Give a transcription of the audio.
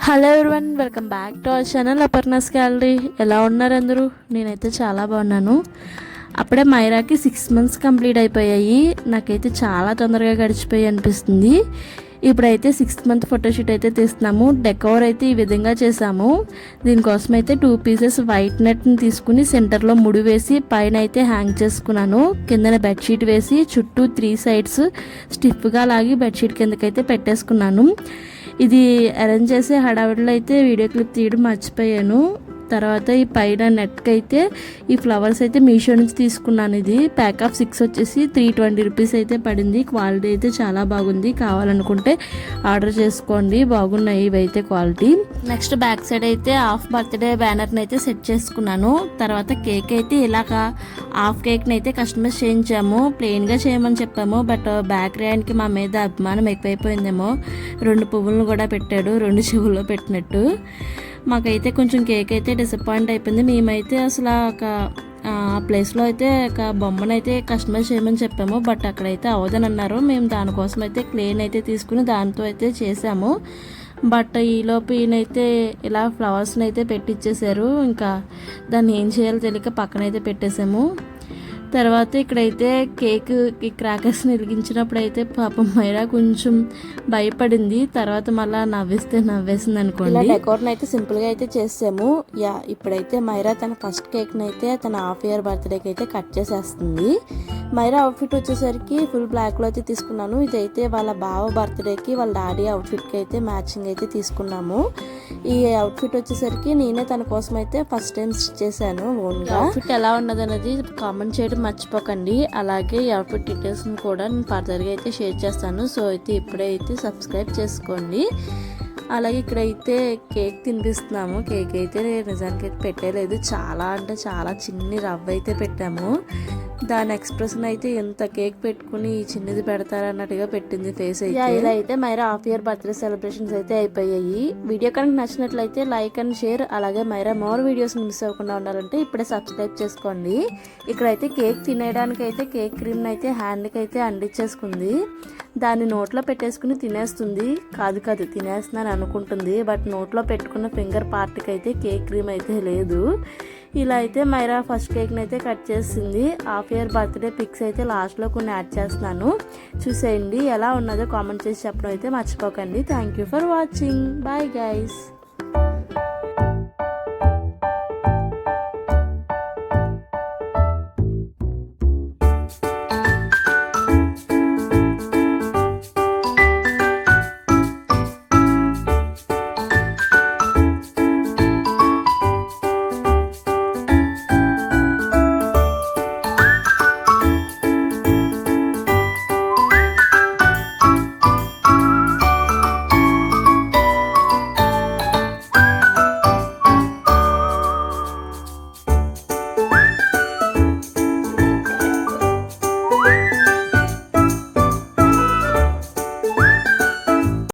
Hello everyone, welcome back to our channel Aparna's gallery. ఎలా ఉన్నారు అందరూ? నేనైతే చాలా బాగున్నాను. అప్పుడే మైరాకి 6 months కంప్లీట్ అయిపోయాయి. నాకైతే చాలా తొందరగా గడిచిపోయి అనిపిస్తుంది. ఇప్పుడైతే 6th month ఫోటోషూట్ అయితే తీస్తున్నాము. డెకోర్ అయితే ఈ విధంగా చేసాము. దీనికోసం అయితే 2 pieces వైట్ నెట్ని తీసుకుని సెంటర్లో ముడి వేసి పైన అయితే హ్యాంగ్ చేసుకున్నాను. కిందన బెడ్షీట్ వేసి చుట్టూ 3 sides స్టిఫ్గా లాగి బెడ్షీట్ కిందకైతే పెట్టేసుకున్నాను. ఇది అరేంజ్ చేసే హడావిడిలో అయితే వీడియో క్లిప్ తీయడం మర్చిపోయాను. తర్వాత ఈ పైన నెట్కి అయితే ఈ ఫ్లవర్స్ అయితే మీషో నుంచి తీసుకున్నాను. ఇది ప్యాక్ ఆఫ్ 6 వచ్చేసి 320 రూపీస్ అయితే పడింది. క్వాలిటీ అయితే చాలా బాగుంది. కావాలనుకుంటే ఆర్డర్ చేసుకోండి, బాగున్నాయి ఇవైతే క్వాలిటీ. నెక్స్ట్ బ్యాక్ సైడ్ అయితే హాఫ్ బర్త్డే బ్యానర్ని అయితే సెట్ చేసుకున్నాను. తర్వాత కేక్ అయితే ఇలాగ హాఫ్ కేక్ని అయితే కస్టమైజ్ చేయించాము. ప్లెయిన్గా చేయమని చెప్పాము, బట్ బ్యాక్ ర్యాన్కి మా మీద అభిమానం ఎక్కువైపోయిందేమో. 2 పువ్వులను కూడా పెట్టాడు, 2 చెవుల్లో పెట్టినట్టు. మాకైతే కొంచెం కేక్ అయితే డిసప్పాయింట్ అయిపోయింది. మేమైతే అసలు ఒక ప్లేస్లో అయితే ఒక బొమ్మను అయితే కస్టమైజ్ చేయమని చెప్పాము, బట్ అక్కడైతే అవదని అన్నారు. మేము దానికోసం అయితే క్లేని అయితే తీసుకుని దాంతో అయితే చేసాము. బట్ ఈలోపు ఈయనైతే ఇలా ఫ్లవర్స్ని అయితే పెట్టించేశారు. ఇంకా దాన్ని ఏం చేయాలో తెలియక పక్కనైతే పెట్టేసాము. తర్వాత ఇక్కడైతే కేక్కి క్రాకర్స్ని వెలిగించినప్పుడు అయితే పాపం మైరా కొంచెం భయపడింది. తర్వాత మళ్ళీ నవ్వేసింది అనుకోండి. డెకోర్ని అయితే సింపుల్గా అయితే చేసాము. ఇప్పుడైతే మైరా తన ఫస్ట్ కేక్ని అయితే తన హాఫ్ ఇయర్ బర్త్డేకి అయితే కట్ చేసేస్తుంది. మైరా అవుట్ఫిట్ వచ్చేసరికి ఫుల్ బ్లాక్లో అయితే తీసుకున్నాను. ఇదైతే వాళ్ళ బావ బర్త్డేకి వాళ్ళ డాడీ అవుట్ఫిట్కి అయితే మ్యాచింగ్ అయితే తీసుకున్నాము. ఈ అవుట్ఫిట్ వచ్చేసరికి నేనే తన కోసం అయితే ఫస్ట్ టైం స్టిచ్ చేశాను ఓన్గా. అవుట్ఫిట్ ఎలా ఉన్నది అనేది కామెంట్ చేయడం మర్చిపోకండి. అలాగే ఈ అవుట్ఫిట్ డీటెయిల్స్ని కూడా నేను ఫర్దర్గా అయితే షేర్ చేస్తాను. సో అయితే ఇప్పుడే అయితే సబ్స్క్రైబ్ చేసుకోండి. అలాగే ఇక్కడైతే కేక్ తినిపిస్తున్నాము. కేక్ అయితే నిజానికి అయితే పెట్టలేదు, చాలా అంటే చాలా చిన్ని రవ్వ అయితే పెట్టాము. దాని ఎక్స్ప్రెషన్ అయితే ఎంత కేక్ పెట్టుకుని ఈ చిన్నది పెడతారన్నట్టుగా పెట్టింది ఫేస్ అయితే. ఇలా అయితే Myra half year birthday celebrations అయితే అయిపోయాయి. వీడియో కనుక నచ్చినట్లయితే లైక్ అండ్ షేర్. అలాగే మైరా మోర్ వీడియోస్ మిస్ అవ్వకుండా ఉండాలంటే ఇప్పుడే సబ్స్క్రైబ్ చేసుకోండి. ఇక్కడైతే కేక్ తినేయడానికి అయితే కేక్ క్రీమ్ని అయితే హ్యాండ్కి అయితే అంటించేసుకుంది. దాన్ని నోట్లో పెట్టేసుకుని తినేస్తుంది. కాదు తినేస్తున్నాను అనుకుంటుంది, బట్ నోట్లో పెట్టుకున్న ఫింగర్ పార్ట్కి అయితే కేక్ క్రీమ్ అయితే లేదు. ఇలా అయితే మైరా ఫస్ట్ కేక్ని అయితే కట్ చేసింది. హాఫ్ ఇయర్ బర్త్డే పిక్స్ అయితే లాస్ట్లో కొన్ని యాడ్ చేస్తున్నాను, చూసేయండి. ఎలా ఉన్నదో కామెంట్ చేసి చెప్పడం అయితే మర్చిపోకండి. Thank you for watching. Bye guys.